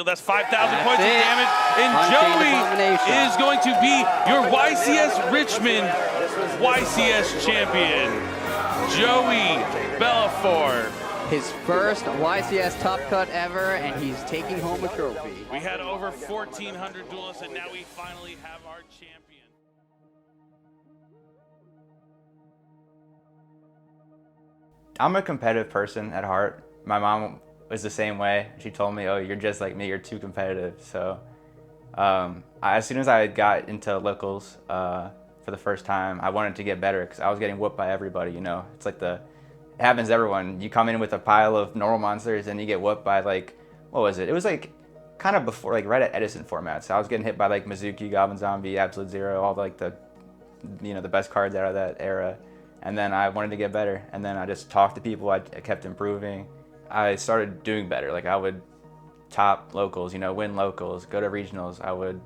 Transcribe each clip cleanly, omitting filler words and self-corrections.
That's 5,000 points of damage, and Joey is going to be your YCS Richmond YCS champion. Joey Bellafor. His first YCS top cut ever, and he's taking home a trophy. We had over 1,400 duelists, and now we finally have our champion. I'm a competitive person at heart. My mom was the same way. She told me, oh, you're just like me, you're too competitive. So as soon as I got into locals for the first time, I wanted to get better because I was getting whooped by everybody, you know. It's like it happens to everyone. You come in with a pile of normal monsters and you get whooped by like, what was it? It was like kind of before, like right at Edison format. So I was getting hit by like Mizuki, Goblin Zombie, Absolute Zero, all like the best cards out of that era. And then I wanted to get better. And then I just talked to people, I kept improving. I started doing better. Like I would top locals, win locals, go to regionals. I would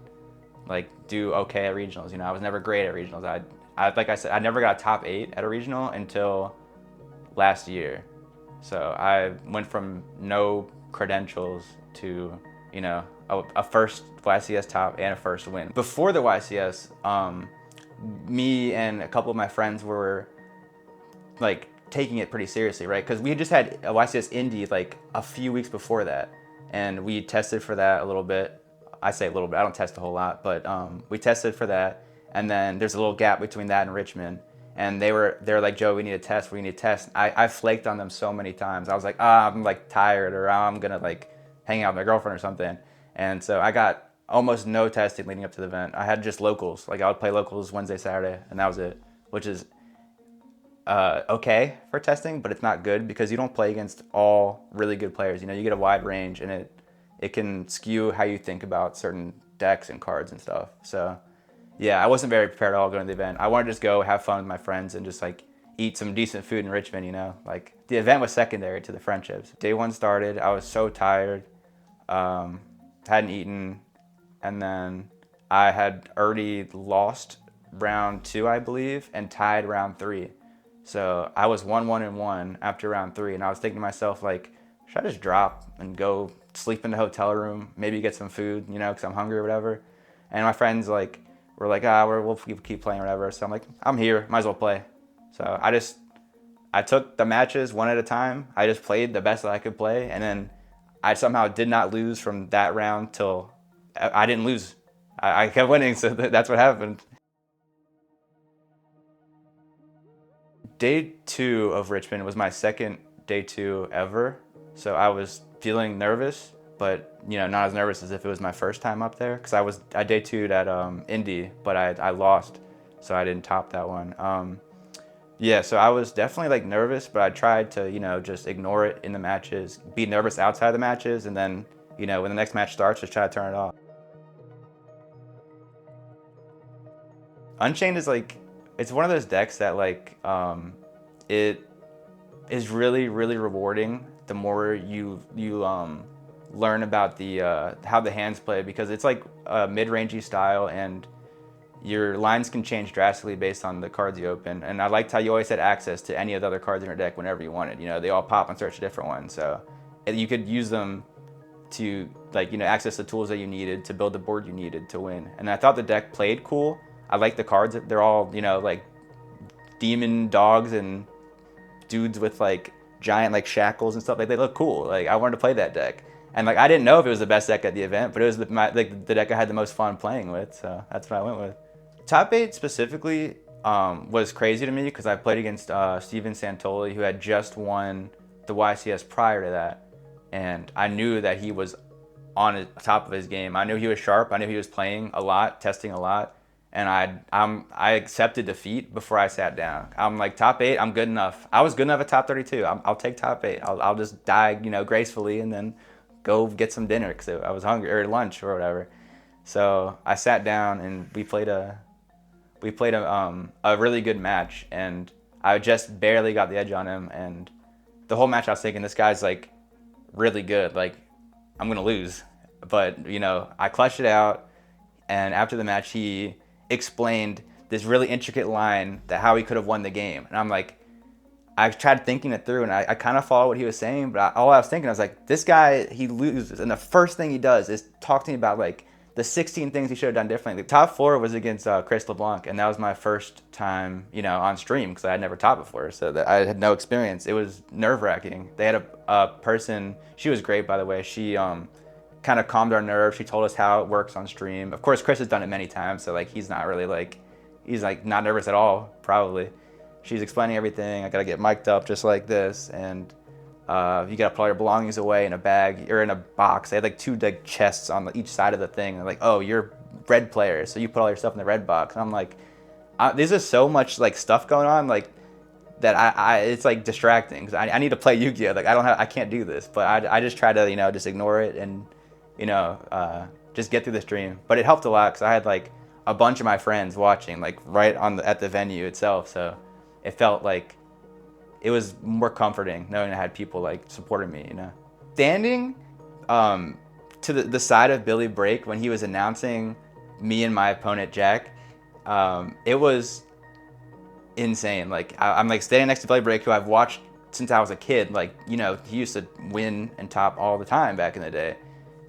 like do okay at regionals. I was never great at regionals. Like I said, I never got top 8 at a regional until last year. So I went from no credentials to, a first YCS top and a first win. Before the YCS, me and a couple of my friends were like taking it pretty seriously, right? Because we had just had a YCS Indie like a few weeks before that, and we tested for that a little bit. I say a little bit, I don't test a whole lot, but we tested for that, and then there's a little gap between that and Richmond, and they're like, Joe, we need a test, I flaked on them so many times. I was like, I'm like tired, or I'm gonna like hang out with my girlfriend or something. And so I got almost no testing leading up to the event. I had just locals. Like I would play locals Wednesday, Saturday, and that was it, which is okay for testing, but it's not good because you don't play against all really good players. You get a wide range, and it can skew how you think about certain decks and cards and stuff. So yeah, I wasn't very prepared at all going to the event. I wanted to just go have fun with my friends and just like eat some decent food in Richmond, Like the event was secondary to the friendships. Day 1 started, I was so tired, hadn't eaten, and then I had already lost round 2, I believe, and tied round 3. So I was 1-1-1 after round 3, and I was thinking to myself, like, should I just drop and go sleep in the hotel room, maybe get some food, because I'm hungry or whatever. And my friends were like, we'll keep playing or whatever. So I'm like, I'm here, might as well play. So I took the matches one at a time. I just played the best that I could play, and then I somehow did not lose from that round till I didn't lose. I kept winning, so that's what happened. Day 2 of Richmond was my second day 2 ever, so I was feeling nervous, but not as nervous as if it was my first time up there, because I day 2'd at Indy, but I lost, so I didn't top that one. Yeah, so I was definitely like nervous, but I tried to just ignore it in the matches, be nervous outside the matches, and then when the next match starts, just try to turn it off. Unchained is like, it's one of those decks that like it is really, really rewarding the more you learn about the how the hands play, because it's like a mid-rangey style, and your lines can change drastically based on the cards you open. And I liked how you always had access to any of the other cards in your deck whenever you wanted. They all pop and search a different one, so you could use them to access the tools that you needed to build the board you needed to win. And I thought the deck played cool. I like the cards. They're all like demon dogs and dudes with like giant like shackles and stuff. Like they look cool. Like I wanted to play that deck, and like I didn't know if it was the best deck at the event, but it was the deck I had the most fun playing with. So that's what I went with. Top 8 specifically was crazy to me because I played against Steven Santoli, who had just won the YCS prior to that, and I knew that he was on the top of his game. I knew he was sharp. I knew he was playing a lot, testing a lot. And I accepted defeat before I sat down. I'm like, top 8, I'm good enough. I was good enough at top 32. I'll take top 8. I'll just die, gracefully, and then go get some dinner because I was hungry, or lunch or whatever. So I sat down and we played a really good match, and I just barely got the edge on him. And the whole match I was thinking, this guy's like really good. Like I'm gonna lose, but I clutched it out. And after the match, he explained this really intricate line that how he could have won the game, and I'm like, I tried thinking it through, and I kind of followed what he was saying, but all I was thinking, I was like, this guy, he loses, and the first thing he does is talk to me about like the 16 things he should have done differently. The top 4 was against Chris LeBlanc, and that was my first time, on stream, because I had never taught before, so that I had no experience. It was nerve-wracking. They had a person, she was great, by the way. She kind of calmed our nerves. She told us how it works on stream. Of course, Chris has done it many times, so like he's not really like, he's like not nervous at all, probably. She's explaining everything. I gotta get mic'd up just like this, and you gotta put all your belongings away in a bag or in a box. They had like 2 like chests on each side of the thing. They're like, oh, you're red player, so you put all your stuff in the red box. And I'm like, there's just so much like stuff going on, like that it's like distracting. Cause I need to play Yu-Gi-Oh. Like I can't do this, but I just try to just ignore it and just get through the stream. But it helped a lot because I had like a bunch of my friends watching like right at the venue itself, so it felt like it was more comforting knowing I had people like supporting me, Standing to the side of Billy Brake when he was announcing me and my opponent Jack, it was insane. Like I'm like standing next to Billy Brake, who I've watched since I was a kid. Like, he used to win and top all the time back in the day.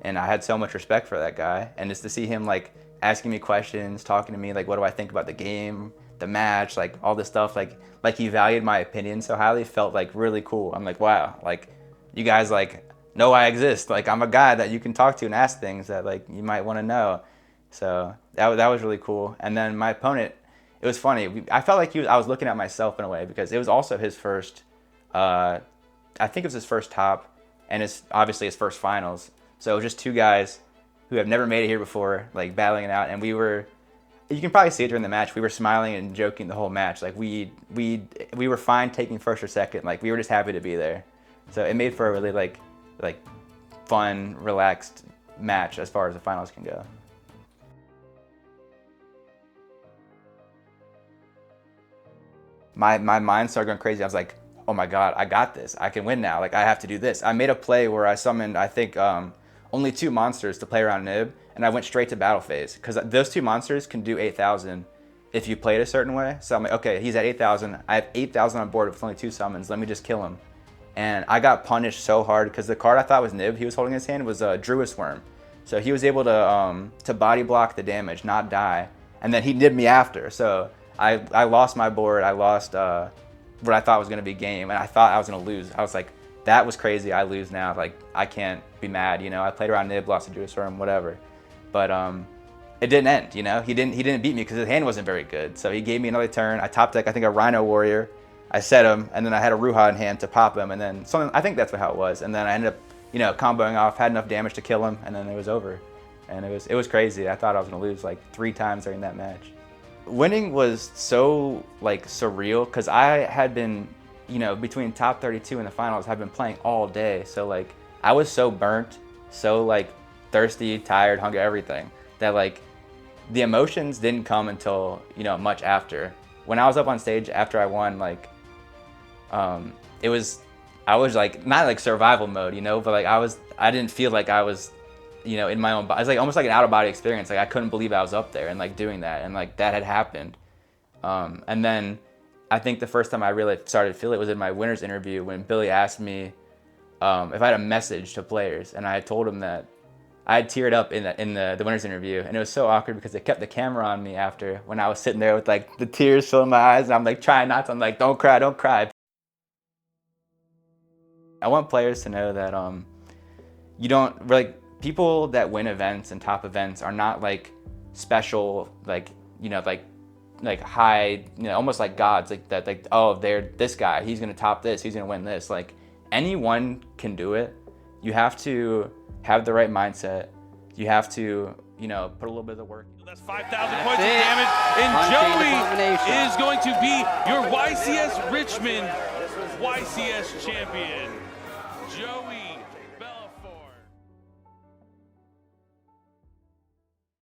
And I had so much respect for that guy. And just to see him like asking me questions, talking to me, like, what do I think about the game, the match, like all this stuff, like he valued my opinion so highly, felt like really cool. I'm like, wow, like you guys like know I exist. Like I'm a guy that you can talk to and ask things that like you might want to know. So that was really cool. And then my opponent, it was funny. I felt like I was looking at myself in a way, because it was also his first, I think it was his first top, and it's obviously his first finals. So it was just 2 guys who have never made it here before, like battling it out. And you can probably see it during the match, we were smiling and joking the whole match. Like we were fine taking first or second. Like we were just happy to be there. So it made for a really like fun, relaxed match as far as the finals can go. My mind started going crazy. I was like, oh my God, I got this. I can win now. Like I have to do this. I made a play where I summoned, I think, only 2 monsters to play around Nib, and I went straight to battle phase, because those 2 monsters can do 8,000 if you play it a certain way. So I'm like, okay, he's at 8,000. I have 8,000 on board with only 2 summons. Let me just kill him. And I got punished so hard because the card I thought was Nib he was holding in his hand was a Druid's Worm. So he was able to body block the damage, not die, and then he nibbed me after. So I lost my board. I lost what I thought was going to be game, and I thought I was going to lose. I was like, that was crazy. I lose now. Like I can't be mad. I played around Nib, lost to Druid's Worm, whatever. But it didn't end. He didn't beat me because his hand wasn't very good. So he gave me another turn. I top deck, I think, a Rhino Warrior. I set him, and then I had a Ruha in hand to pop him, and then something. I think that's how it was. And then I ended up, comboing off, had enough damage to kill him, and then it was over. And it was crazy. I thought I was gonna lose like 3 times during that match. Winning was so like surreal because I had been, between top 32 and the finals, I've been playing all day. So like I was so burnt, so like thirsty, tired, hungry, everything, that like the emotions didn't come until much after. When I was up on stage after I won, like I was like not like survival mode, but like I didn't feel like I was in my own body. It's like almost like an out of body experience. Like I couldn't believe I was up there and like doing that, and like that had happened. And then I think the first time I really started to feel it was in my winner's interview when Billy asked me if I had a message to players, and I had told him that I had teared up in the winner's interview, and it was so awkward because they kept the camera on me after when I was sitting there with like the tears filling my eyes, and I'm like trying not to. I'm like, don't cry, don't cry. I want players to know that you don't like people that win events and top events are not like special, like like high, almost like gods, like that, like, oh, they're this guy, he's gonna top this, he's gonna win this. Like anyone can do it. You have to have the right mindset. You have to put a little bit of the work. That's 5,000 points of damage, and Joey is going to be your YCS Richmond YCS champion. Joey